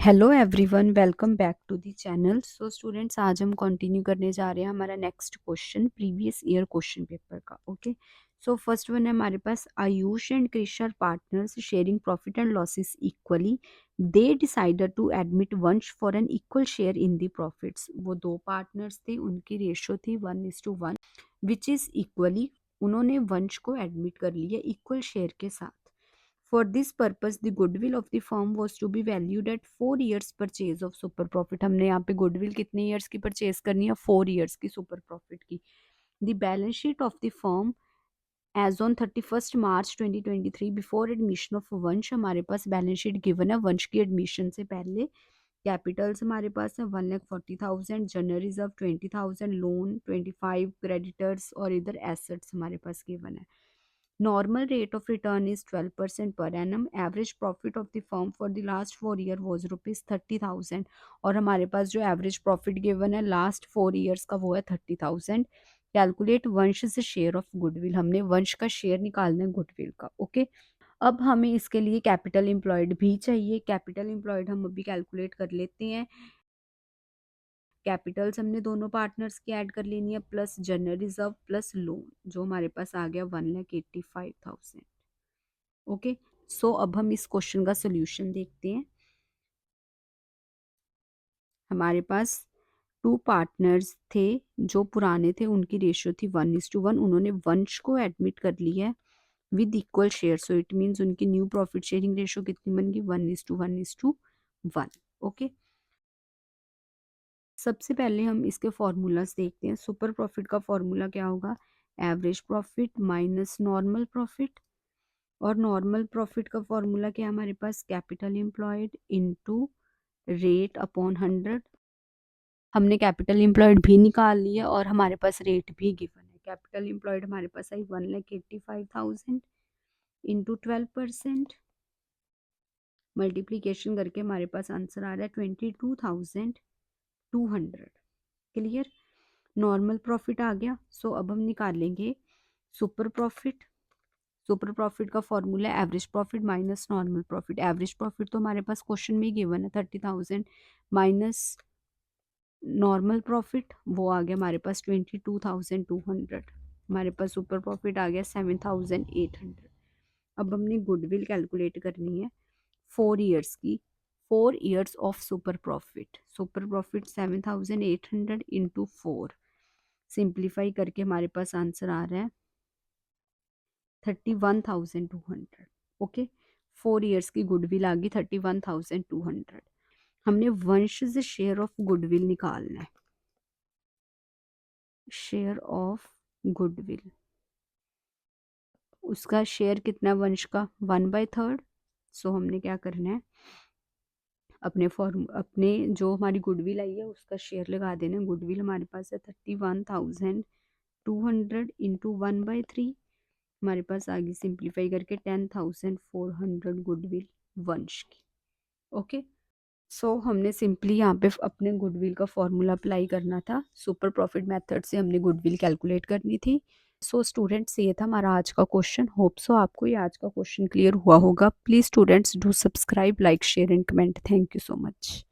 Hello everyone, welcome back to the channel. So students, आज हम continue करने जा रहे हैं हमारा next question previous year question paper का। ओके, सो फर्स्ट वन है हमारे पास, Ayush and Krish are partners sharing profit and losses equally. They decided to admit Vansh for an equal share in the profits. वो दो पार्टनर्स थे, उनकी रेशो थी 1:1 which is equally. उन्होंने वंश को एडमिट कर लिया इक्वल शेयर के साथ। For this purpose, the goodwill of the firm was to be valued at 4 years purchase of super profit. हमने यहाँ पे goodwill कितने years की purchase करनी है? 4 years की super profit की. The balance sheet of the firm as on 31st March 2023 before admission of वंश, हमारे पास balance sheet given है वंश की admission से पहले। कैपिटल्स हमारे पास है 1,40,000, जनरल रिजर्व 20,000, लोन 25, क्रेडिटर्स और इधर एसेट्स हमारे पास गिवन है। Normal rate of return is 12% per annum. Average profit of the firm for the last 4 year was rupees 30,000. और हमारे पास जो एवरेज प्रॉफिट गिवन है लास्ट 4 years का वो है 30,000। कैलकुलेट वंश से शेयर ऑफ गुडविल, हमने वंश का शेयर निकालना है गुडविल का। ओके, अब हमें इसके लिए कैपिटल एम्प्लॉयड भी चाहिए। कैपिटल एम्प्लॉयड हम अभी कैलकुलेट कर लेते हैं। कैपिटल्स हमने दोनों पार्टनर्स की ऐड कर लेनी है, plus general reserve plus lone, जो हमारे पास आ गया 1,85,000। ओके, सो अब हम इस क्वेश्चन का सोल्यूशन देखते हैं। हमारे पास 2 पार्टनर्स थे जो पुराने थे, उनकी रेशियो थी 1:1। उन्होंने वंश को एडमिट कर लिया है with equal share, so it means उनकी न्यू प्रॉफिट शेयरिंग रेशियो कितनी बन गई? 1:1:1। ओके, सबसे पहले हम इसके फॉर्मूलाज देखते हैं। सुपर प्रॉफिट का फॉर्मूला क्या होगा? Average profit minus normal profit. और नॉर्मल प्रॉफिट का फॉर्मूला क्या है हमारे पास? Capital employed into rate upon 100। हमने कैपिटल एम्प्लॉयड भी निकाल लिया और हमारे पास रेट भी गिवन है। कैपिटल एम्प्लॉयड हमारे पास आई 1,85,000 इंटू 12%। मल्टीप्लीकेशन करके हमारे पास आंसर आ रहा है 22,200। क्लियर? नॉर्मल प्रॉफिट आ गया। सो अब हम निकालेंगे सुपर प्रॉफिट। सुपर प्रॉफिट का formula average profit minus normal profit. Average profit तो हमारे पास क्वेश्चन में गिवन है 30,000 माइनस नॉर्मल प्रॉफिट, वो आ गया हमारे पास 22,200। हमारे पास सुपर प्रॉफिट आ गया 7,800। अब हमने गुडविल कैलकुलेट करनी है 4 years की। 4 years of super profit. Super profit 7,800 into 4, simplify करके हमारे पास आंसर आ रहा है 31,200। ओके, 4 years की गुडविल आ गई 31,200। हमने वंश से शेयर ऑफ गुडविल निकालना है। शेयर ऑफ गुडविल, उसका शेयर कितना है वंश का? 1/3। सो हमने क्या करना है, अपने जो हमारी गुडविल आई है उसका शेयर लगा देना। गुडविल हमारे पास है 31,200 इंटू 1/3। हमारे पास आगे सिंप्लीफाई करके 10,400 गुडविल वंश की। ओके, सो हमने सिंपली यहाँ पे अपने गुडविल का फॉर्मूला अप्लाई करना था। सुपर प्रॉफिट मेथड से हमने गुडविल कैलकुलेट करनी थी। सो स्टूडेंट्स, ये था हमारा आज का क्वेश्चन। होप सो आपको ये आज का क्वेश्चन क्लियर हुआ होगा। Please students do subscribe, like, share and comment. Thank you so much.